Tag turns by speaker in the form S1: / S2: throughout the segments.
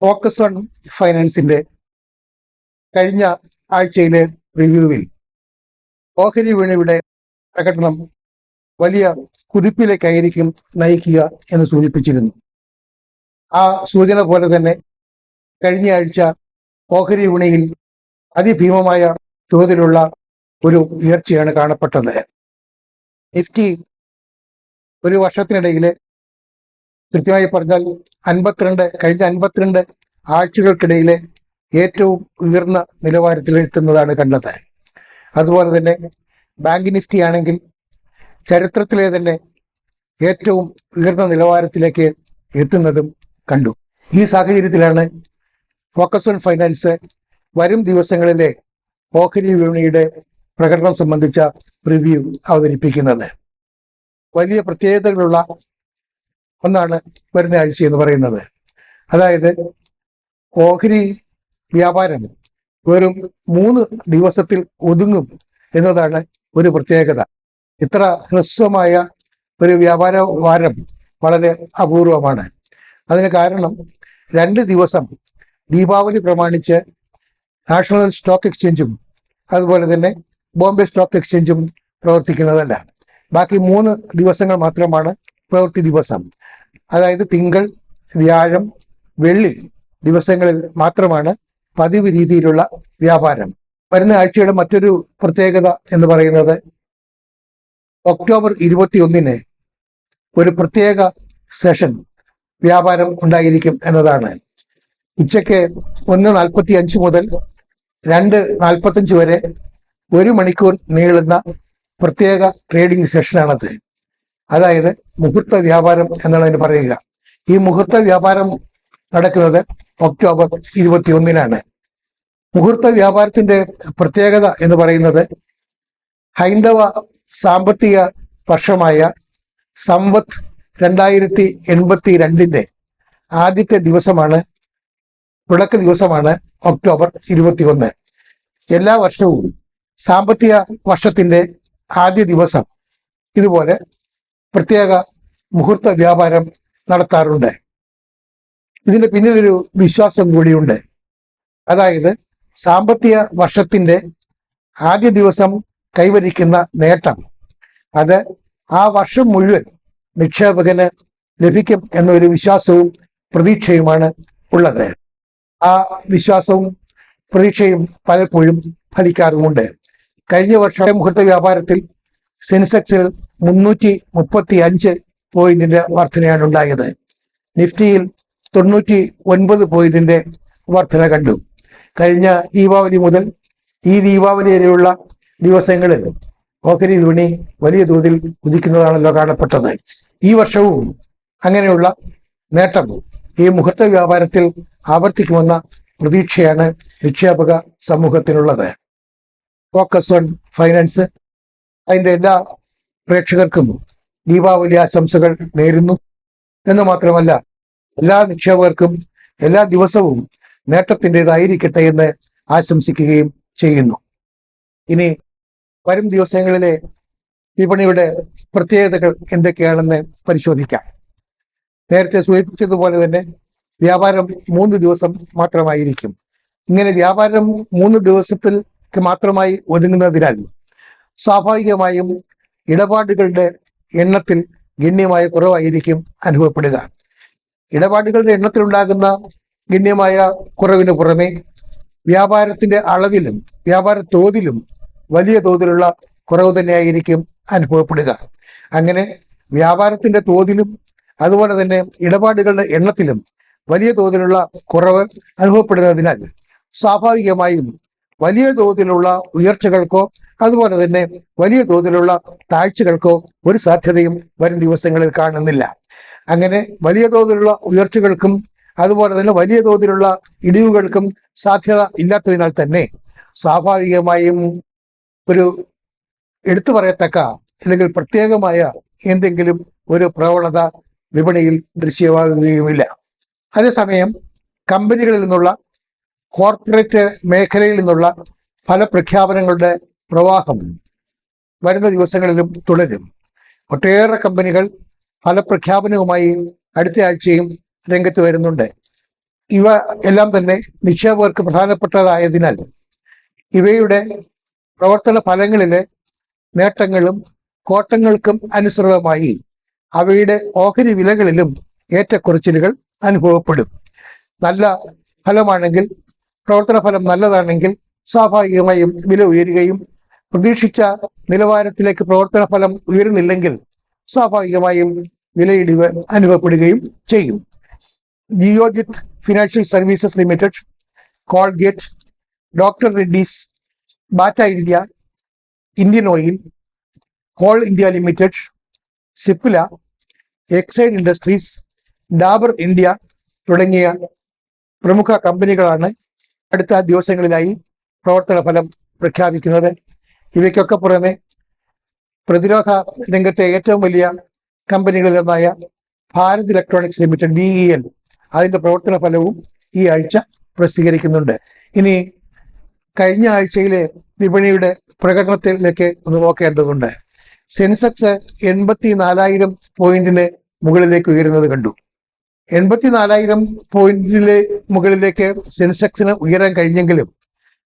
S1: Focus on ഫൈനാൻസിന്റെ കഴിഞ്ഞ ആഴ്ചയിലെ റിവ്യൂവിൽ ഓഹരി വിപണിയുടെ പ്രകടനം വലിയ കുതിപ്പിലേക്കായിരിക്കും നയിക്കുക എന്ന് സൂചിപ്പിച്ചിരുന്നു. ആ സൂചന പോലെ തന്നെ കഴിഞ്ഞ ആഴ്ച ഓഹരി വിപണിയിൽ അതിഭീമമായ തോതിലുള്ള ഒരു ഉയർച്ചയാണ് കാണപ്പെട്ടത്. നിഫ്റ്റി ഒരു വർഷത്തിനിടയിലെ, കൃത്യമായി പറഞ്ഞാൽ കഴിഞ്ഞ 52 ആഴ്ചകൾക്കിടയിലെ ഏറ്റവും ഉയർന്ന നിലവാരത്തിൽ എത്തുന്നതാണ് കണ്ടത്. അതുപോലെ തന്നെ ബാങ്ക് നിഫ്റ്റി ആണെങ്കിൽ ചരിത്രത്തിലെ തന്നെ ഏറ്റവും ഉയർന്ന നിലവാരത്തിലേക്ക് എത്തുന്നതും കണ്ടു. ഈ സാഹചര്യത്തിലാണ് ഫോക്കസ് ഓൺ ഫൈനാൻസ് വരും ദിവസങ്ങളിലെ ഓഹരി വിപണിയുടെ പ്രകടനം സംബന്ധിച്ച റിവ്യൂ അവതരിപ്പിക്കുന്നത്. വലിയ പ്രത്യേകതകളുള്ള ഒന്നാണ് വരുന്ന ആഴ്ച എന്ന് പറയുന്നത്. അതായത് ഓഹരി വ്യാപാരം വെറും 3 ദിവസത്തിൽ ഒതുങ്ങും എന്നതാണ് ഒരു പ്രത്യേകത. ഇത്ര ഹ്രസ്വമായ ഒരു വ്യാപാര വാരം വളരെ അപൂർവമാണ്. അതിന് കാരണം 2 ദിവസം ദീപാവലി പ്രമാണിച്ച് നാഷണൽ സ്റ്റോക്ക് എക്സ്ചേഞ്ചും അതുപോലെ തന്നെ ബോംബെ സ്റ്റോക്ക് എക്സ്ചേഞ്ചും പ്രവർത്തിക്കുന്നതല്ല. ബാക്കി 3 ദിവസങ്ങൾ മാത്രമാണ് പ്രവൃത്തി ദിവസം. അതായത് തിങ്കൾ, വ്യാഴം, വെള്ളി ദിവസങ്ങളിൽ മാത്രമാണ് പതിവ് രീതിയിലുള്ള വ്യാപാരം. വരുന്ന ആഴ്ചയുടെ മറ്റൊരു പ്രത്യേകത എന്ന് പറയുന്നത് ഒക്ടോബർ 21 ഒരു പ്രത്യേക സെഷൻ വ്യാപാരം ഉണ്ടായിരിക്കും എന്നതാണ്. ഉച്ചയ്ക്ക് 1:45 മുതൽ 2:45 വരെ 1 മണിക്കൂർ നീളുന്ന പ്രത്യേക ട്രേഡിംഗ് സെഷനാണത്. അതായത് മുഹൂർത്ത വ്യാപാരം എന്നാണ് അതിന് പറയുക. ഈ മുഹൂർത്ത വ്യാപാരം നടക്കുന്നത് ഒക്ടോബർ 21 മുഹൂർത്ത വ്യാപാരത്തിന്റെ പ്രത്യേകത എന്ന് പറയുന്നത് ഹൈന്ദവ സാമ്പത്തിക വർഷമായ സംവത്ത് 2082 ആദ്യത്തെ ദിവസമാണ്, തുടക്ക ദിവസമാണ് ഒക്ടോബർ 21. എല്ലാ വർഷവും സാമ്പത്തിക വർഷത്തിന്റെ ആദ്യ ദിവസം ഇതുപോലെ പ്രത്യേക മുഹൂർത്ത വ്യാപാരം നടത്താറുണ്ട്. ഇതിന് പിന്നിലൊരു വിശ്വാസം കൂടിയുണ്ട്. അതായത് സാമ്പത്തിക വർഷത്തിന്റെ ആദ്യ ദിവസം കൈവരിക്കുന്ന നേട്ടം അത് ആ വർഷം മുഴുവൻ നിക്ഷേപകന് ലഭിക്കും എന്നൊരു വിശ്വാസവും പ്രതീക്ഷയുമാണ് ഉള്ളത്. ആ വിശ്വാസവും പ്രതീക്ഷയും പലപ്പോഴും ഫലിക്കാറുമുണ്ട്. കഴിഞ്ഞ വർഷം മുഹൂർത്ത വ്യാപാരത്തിൽ സെൻസെക്സിൽ 335 പോയിന്റിന്റെ വർധനയാണ് ഉണ്ടായത്. നിഫ്റ്റിയിൽ 99 പോയിന്റിന്റെ വർധന കണ്ടു. കഴിഞ്ഞ ദീപാവലി മുതൽ ഈ ദീപാവലി വരെയുള്ള ദിവസങ്ങളിൽ ഓഹരി വിപണി വലിയ തോതിൽ കുതിക്കുന്നതാണല്ലോ കാണപ്പെട്ടത്. ഈ വർഷവും അങ്ങനെയുള്ള നേട്ടം ഈ മുഹൂർത്ത വ്യാപാരത്തിൽ ആവർത്തിക്കുമെന്ന പ്രതീക്ഷയാണ് നിക്ഷേപക സമൂഹത്തിനുള്ളത്. ഫോക്കസ് ഓൺ ഫൈനാൻസ് അതിൻ്റെ എല്ലാ പ്രേക്ഷകർക്കും ദീപാവലി ആശംസകൾ നേരുന്നു എന്ന് മാത്രമല്ല, എല്ലാ നിക്ഷേപകർക്കും എല്ലാ ദിവസവും നേട്ടത്തിൻ്റെതായിരിക്കട്ടെ എന്ന് ആശംസിക്കുകയും ചെയ്യുന്നു. ഇനി വരും ദിവസങ്ങളിലെ വിപണിയുടെ പ്രത്യേകതകൾ എന്തൊക്കെയാണെന്ന് പരിശോധിക്കാം. നേരത്തെ സൂചിപ്പിച്ചതുപോലെ തന്നെ വ്യാപാരം 3 ദിവസം മാത്രമായിരിക്കും. ഇങ്ങനെ വ്യാപാരം 3 ദിവസത്തിലേക്ക് മാത്രമായി ഒതുങ്ങുന്നതിനാൽ സ്വാഭാവികമായും ഇടപാടുകളുടെ എണ്ണത്തിൽ ഗണ്യമായ കുറവായിരിക്കും അനുഭവപ്പെടുക. ഇടപാടുകളുടെ എണ്ണത്തിലുണ്ടാകുന്ന ഗണ്യമായ കുറവിന് പുറമെ വ്യാപാരത്തിന്റെ അളവിലും വ്യാപാര തോതിലും വലിയ തോതിലുള്ള കുറവ് തന്നെയായിരിക്കും അനുഭവപ്പെടുക. അങ്ങനെ വ്യാപാരത്തിന്റെ തോതിലും അതുപോലെ തന്നെ ഇടപാടുകളുടെ എണ്ണത്തിലും വലിയ തോതിലുള്ള കുറവ് അനുഭവപ്പെടുന്നതിനാൽ സ്വാഭാവികമായും വലിയ തോതിലുള്ള ഉയർച്ചകൾക്കോ അതുപോലെ തന്നെ വലിയ തോതിലുള്ള താഴ്ചകൾക്കോ ഒരു സാധ്യതയും വരും ദിവസങ്ങളിൽ കാണുന്നില്ല. അങ്ങനെ വലിയ തോതിലുള്ള ഉയർച്ചകൾക്കും അതുപോലെ തന്നെ വലിയ തോതിലുള്ള ഇടിവുകൾക്കും സാധ്യത ഇല്ലാത്തതിനാൽ തന്നെ സ്വാഭാവികമായും ഒരു എടുത്തു പറയത്തക്ക അല്ലെങ്കിൽ പ്രത്യേകമായ എന്തെങ്കിലും ഒരു പ്രവണത വിപണിയിൽ ദൃശ്യമാകുകയുമില്ല. അതേസമയം കമ്പനികളിൽ നിന്നുള്ള കോർപ്പറേറ്റ് മേഖലയിൽ നിന്നുള്ള ഫലപ്രഖ്യാപനങ്ങളുടെ പ്രവാഹം വരുന്ന ദിവസങ്ങളിലും തുടരും. ഒട്ടേറെ കമ്പനികൾ ഫലപ്രഖ്യാപനവുമായി അടുത്ത ആഴ്ചയും രംഗത്ത് വരുന്നുണ്ട്. ഇവ എല്ലാം തന്നെ നിക്ഷേപകർക്ക് പ്രധാനപ്പെട്ടതായതിനാൽ ഇവയുടെ പ്രവർത്തന ഫലങ്ങളിലെ നേട്ടങ്ങളും കോട്ടങ്ങൾക്കും അനുസൃതമായി അവയുടെ ഓഹരി വിലകളിലും ഏറ്റക്കുറച്ചിലുകൾ അനുഭവപ്പെടും. നല്ല ഫലമാണെങ്കിൽ, പ്രവർത്തന ഫലം നല്ലതാണെങ്കിൽ സ്വാഭാവികമായും വില ഉയരുകയും പ്രതീക്ഷിച്ച നിലവാരത്തിലേക്ക് പ്രവർത്തന ഫലം ഉയരുന്നില്ലെങ്കിൽ സ്വാഭാവികമായും വിലയിടിവ് അനുഭവപ്പെടുകയും ചെയ്യും. Geojit financial services limited, Colgate, doctor Reddy's, batta India, Indian oil, call India limited, Cipla, Exide industries, Dabur India തുടങ്ങിയ പ്രമുഖ കമ്പനികളാണ് അടുത്ത ദിവസങ്ങളിലായി പ്രവർത്തന ഫലം പ്രഖ്യാപിക്കുന്നത്. ഇവയ്ക്കൊക്കെ പുറമെ പ്രതിരോധ രംഗത്തെ ഏറ്റവും വലിയ കമ്പനികളിലൊന്നായ ഭാരത് ഇലക്ട്രോണിക്സ് ലിമിറ്റഡ് BEL, അതിന്റെ പ്രവർത്തന ഫലവും ഈ ആഴ്ച പ്രസിദ്ധീകരിക്കുന്നുണ്ട്. ഇനി കഴിഞ്ഞ ആഴ്ചയിലെ വിപണിയുടെ പ്രകടനത്തിലേക്ക് ഒന്ന് നോക്കേണ്ടതുണ്ട്. സെൻസെക്സ് 84,000 പോയിന്റിന് മുകളിലേക്ക് ഉയരുന്നത് കണ്ടു. 84,000 പോയിന്റിലെ മുകളിലേക്ക് സെൻസെക്സിന് ഉയരാൻ കഴിഞ്ഞെങ്കിലും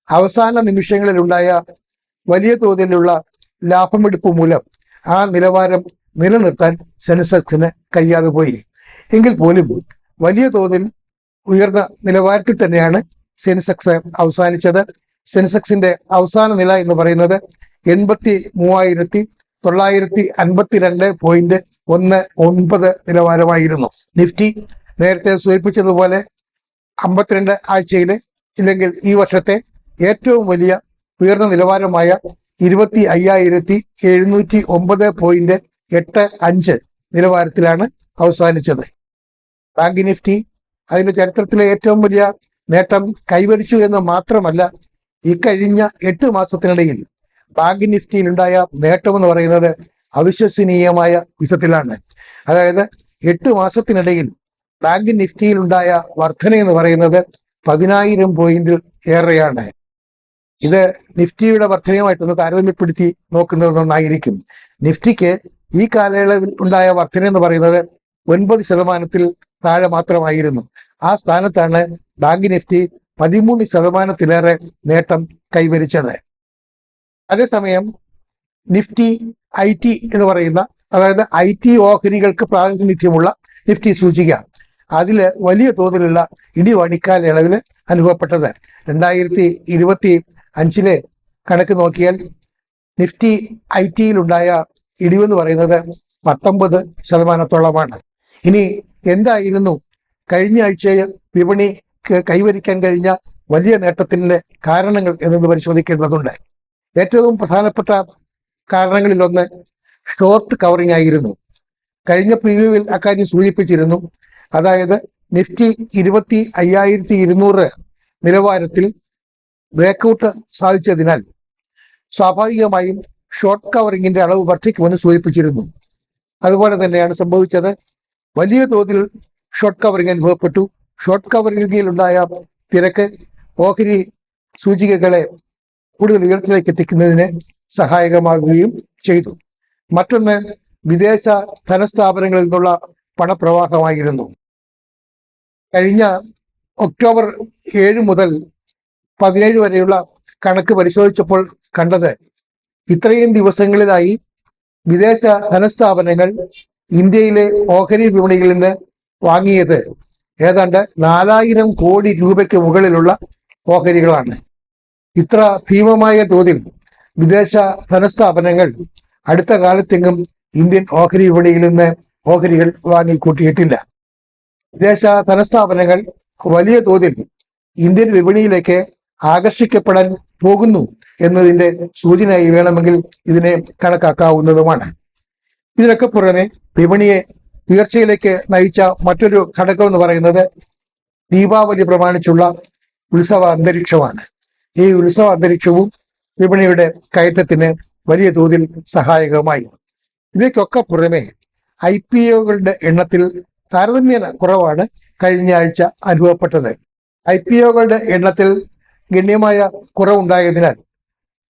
S1: അവസാന നിമിഷങ്ങളിലുണ്ടായ വലിയ തോതിലുള്ള ലാഭമെടുപ്പ് മൂലം ആ നിലവാരം നിലനിർത്താൻ സെൻസെക്സിന് കഴിയാതെ പോയി. എങ്കിൽ പോലും വലിയ തോതിൽ ഉയർന്ന നിലവാരത്തിൽ തന്നെയാണ് സെൻസെക്സ് അവസാനിച്ചത്. സെൻസെക്സിന്റെ അവസാന നില എന്ന് പറയുന്നത് 83,952.19 നിലവാരമായിരുന്നു. നിഫ്റ്റി നേരത്തെ സൂചിപ്പിച്ചതുപോലെ 52 ആഴ്ചയിലെ ഇല്ലെങ്കിൽ ഈ വർഷത്തെ ഏറ്റവും വലിയ ഉയർന്ന നിലവാരമായ 25,709.85 നിലവാരത്തിലാണ് അവസാനിച്ചത്. ബാങ്ക് നിഫ്റ്റി അതിന്റെ ചരിത്രത്തിലെ ഏറ്റവും വലിയ നേട്ടം കൈവരിച്ചു എന്ന് മാത്രമല്ല, ഇക്കഴിഞ്ഞ 8 മാസത്തിനിടയിൽ ബാങ്ക് നിഫ്റ്റിയിലുണ്ടായ നേട്ടമെന്ന് പറയുന്നത് അവിശ്വസനീയമായ വിധത്തിലാണ്. അതായത് 8 മാസത്തിനിടയിൽ ബാങ്ക് നിഫ്റ്റിയിലുണ്ടായ വർധന എന്ന് പറയുന്നത് 10,000 പോയിന്റിൽ ഏറെയാണ്. ഇത് നിഫ്റ്റിയുടെ വർധനയുമായിട്ടൊന്ന് താരതമ്യപ്പെടുത്തി നോക്കുന്നത് നന്നായിരിക്കും. നിഫ്റ്റിക്ക് ഈ കാലയളവിൽ ഉണ്ടായ വർധന എന്ന് പറയുന്നത് 9% താഴെ മാത്രമായിരുന്നു. ആ സ്ഥാനത്താണ് ബാങ്ക് നിഫ്റ്റി 13%-ലേറെ നേട്ടം കൈവരിച്ചത്. അതേസമയം നിഫ്റ്റി IT എന്ന് പറയുന്ന, അതായത് IT ഓഹരികൾക്ക് പ്രാതിനിധ്യമുള്ള നിഫ്റ്റി സൂചിക, അതില് വലിയ തോതിലുള്ള ഇടിവാണ് ഇക്കാലയളവിൽ അനുഭവപ്പെട്ടത്. 2025 കണക്ക് നോക്കിയാൽ നിഫ്റ്റി ITയിലുണ്ടായ ഇടിവെന്ന് പറയുന്നത് 19%. ഇനി എന്തായിരുന്നു കഴിഞ്ഞ ആഴ്ച വിപണി കൈവരിക്കാൻ കഴിഞ്ഞ വലിയ നേട്ടത്തിന്റെ കാരണങ്ങൾ എന്നത് പരിശോധിക്കേണ്ടതുണ്ട്. ഏറ്റവും പ്രധാനപ്പെട്ട കാരണങ്ങളിലൊന്ന് ഷോർട്ട് കവറിംഗ് ആയിരുന്നു. കഴിഞ്ഞ പ്രീവ്യൂവിൽ അക്കാര്യം സൂചിപ്പിച്ചിരുന്നു. അതായത് നിഫ്റ്റി 25,200 നിലവാരത്തിൽ ബ്രേക്ക്ഔട്ട് സാധിച്ചതിനാൽ സ്വാഭാവികമായും ഷോർട്ട് കവറിങ്ങിന്റെ അളവ് വർദ്ധിക്കുമെന്ന് സൂചിപ്പിച്ചിരുന്നു. അതുപോലെ തന്നെയാണ് സംഭവിച്ചത്. വലിയ തോതിൽ ഷോർട്ട് കവറിംഗ് അനുഭവപ്പെട്ടു. ഷോർട്ട് കവറിംഗിലുണ്ടായ തിരക്ക് ഓഹരി സൂചികകളെ കൂടുതൽ ഉയരത്തിലേക്ക് എത്തിക്കുന്നതിന് സഹായകമാകുകയും ചെയ്തു. മറ്റൊന്ന് വിദേശ ധനസ്ഥാപനങ്ങളിൽ നിന്നുള്ള പണപ്രവാഹമായിരുന്നു. കഴിഞ്ഞ ഒക്ടോബർ 7 മുതൽ 17 വരെയുള്ള കണക്ക് പരിശോധിച്ചപ്പോൾ കണ്ടത്, ഇത്രയും ദിവസങ്ങളിലായി വിദേശ ധനസ്ഥാപനങ്ങൾ ഇന്ത്യയിലെ ഓഹരി വിപണിയിൽ നിന്ന് വാങ്ങിയത് ഏതാണ്ട് 4,000 കോടി രൂപയ്ക്ക് മുകളിലുള്ള ഓഹരികളാണ്. ഇത്ര ഭീമമായ തോതിൽ വിദേശ ധനസ്ഥാപനങ്ങൾ അടുത്ത കാലത്തെങ്ങും ഇന്ത്യൻ ഓഹരി വിപണിയിൽ നിന്ന് ഓഹരികൾ വാങ്ങിക്കൂട്ടിയിട്ടില്ല. വിദേശ ധനസ്ഥാപനങ്ങൾ വലിയ തോതിൽ ഇന്ത്യൻ വിപണിയിലേക്ക് ആകർഷിക്കപ്പെടാൻ പോകുന്നു എന്നതിന്റെ സൂചനയായി വേണമെങ്കിൽ ഇതിനെ കണക്കാക്കാവുന്നതുമാണ്. ഇതിനൊക്കെ പുറമെ വിപണിയെ ഉയർച്ചയിലേക്ക് നയിച്ച മറ്റൊരു ഘടകം എന്ന് പറയുന്നത് ദീപാവലി പ്രമാണിച്ചുള്ള ഉത്സവ അന്തരീക്ഷമാണ്. ഈ ഉത്സവ അന്തരീക്ഷവും വിപണിയുടെ കയറ്റത്തിന് വലിയ തോതിൽ സഹായകമായി. ഇവയ്ക്കൊക്കെ പുറമെ IPOകളുടെ എണ്ണത്തിൽ താരതമ്യേന കുറവാണ് കഴിഞ്ഞ ആഴ്ച അനുഭവപ്പെട്ടത്. IPOകളുടെ എണ്ണത്തിൽ ഗണ്യമായ കുറവുണ്ടായതിനാൽ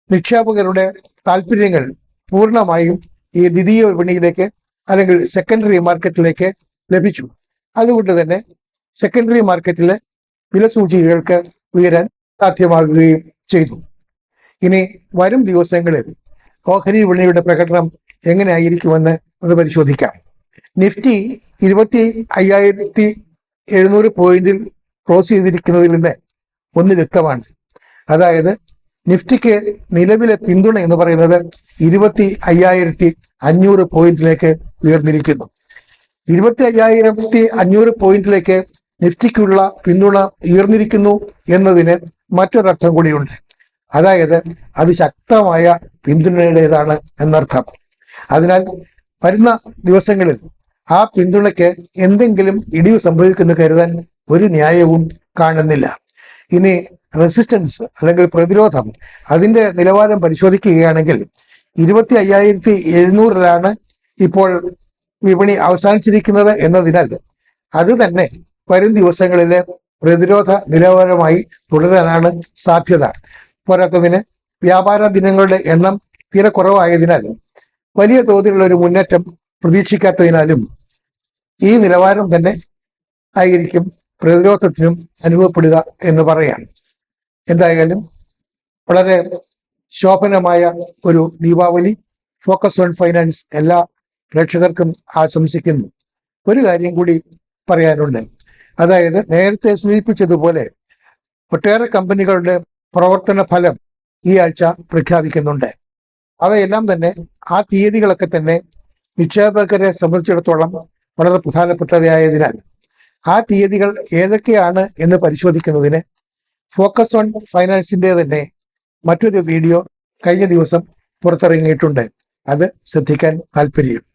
S1: നിക്ഷേപകരുടെ താല്പര്യങ്ങൾ പൂർണ്ണമായും ഈ ദ്വിതീയ വിപണിയിലേക്ക് അല്ലെങ്കിൽ സെക്കൻഡറി മാർക്കറ്റിലേക്ക് ലഭിച്ചു. അതുകൊണ്ട് തന്നെ സെക്കൻഡറി മാർക്കറ്റിൽ വില സൂചികകൾക്ക് ഉയരാൻ സാധ്യമാകുകയും ചെയ്തു. ഇനി വരും ദിവസങ്ങളിൽ ഓഹരി വിപണിയുടെ പ്രകടനം എങ്ങനെയായിരിക്കുമെന്ന് ഒന്ന് പരിശോധിക്കാം. നിഫ്റ്റി 25,700 പോയിന്റിൽ ക്ലോസ് ചെയ്തിരിക്കുന്നതിൽ നിന്ന് ഒന്ന് വ്യക്തമാണ്. അതായത് നിഫ്റ്റിക്ക് നിലവിലെ പിന്തുണ എന്ന് പറയുന്നത് 25,500 പോയിന്റിലേക്ക് ഉയർന്നിരിക്കുന്നു. 25,500 പോയിന്റിലേക്ക് നിഫ്റ്റിക്കുള്ള പിന്തുണ ഉയർന്നിരിക്കുന്നു എന്നതിന് മറ്റൊരർത്ഥം കൂടിയുണ്ട്. അതായത് അത് ശക്തമായ പിന്തുണയുടേതാണ് എന്നർത്ഥം. അതിനാൽ വരുന്ന ദിവസങ്ങളിൽ ആ പിന്തുണയ്ക്ക് എന്തെങ്കിലും ഇടിവ് സംഭവിക്കുന്നു കരുതാൻ ഒരു ന്യായവും കാണുന്നില്ല. ഇനി റെസിസ്റ്റൻസ് അല്ലെങ്കിൽ പ്രതിരോധം, അതിന്റെ നിലവാരം പരിശോധിക്കുകയാണെങ്കിൽ 25,700 ഇപ്പോൾ വിപണി അവസാനിച്ചിരിക്കുന്നത് എന്നതിനാൽ അത് തന്നെ വരും ദിവസങ്ങളിലെ പ്രതിരോധ നിലവാരമായി തുടരാനാണ് സാധ്യത. പോരാത്തതിന് വ്യാപാര ദിനങ്ങളുടെ എണ്ണം തീരെ കുറവായതിനാൽ വലിയ തോതിലുള്ള ഒരു മുന്നേറ്റം പ്രതീക്ഷിക്കാത്തതിനാലും ഈ നിലവാരം തന്നെ ആയിരിക്കും പ്രതിരോധത്തിനും അനുഭവപ്പെടുക എന്ന് പറയാം. എന്തായാലും വളരെ ശോഭനമായ ഒരു ദീപാവലി ഫോക്കസ് ഓൺ ഫൈനാൻസ് എല്ലാ പ്രേക്ഷകർക്കും ആശംസിക്കുന്നു. ഒരു കാര്യം കൂടി പറയാനുണ്ട്. അതായത് നേരത്തെ സൂചിപ്പിച്ചതുപോലെ ഒട്ടേറെ കമ്പനികളുടെ പ്രവർത്തന ഫലം ഈ ആഴ്ച പ്രഖ്യാപിക്കുന്നുണ്ട്. അവയെല്ലാം തന്നെ ആ തീയതികളൊക്കെ തന്നെ നിക്ഷേപകരെ സംബന്ധിച്ചിടത്തോളം വളരെ പ്രധാനപ്പെട്ടവയായതിനാൽ ആ തീയതികൾ ഏതൊക്കെയാണ് എന്ന് പരിശോധിക്കുന്നതിന് ഫോക്കസ് ഓൺ ഫൈനാൻസിന്റെ തന്നെ മറ്റൊരു വീഡിയോ കഴിഞ്ഞ ദിവസം പുറത്തിറങ്ങിയിട്ടുണ്ട്. അത് ശ്രദ്ധിക്കാൻ താല്പര്യം.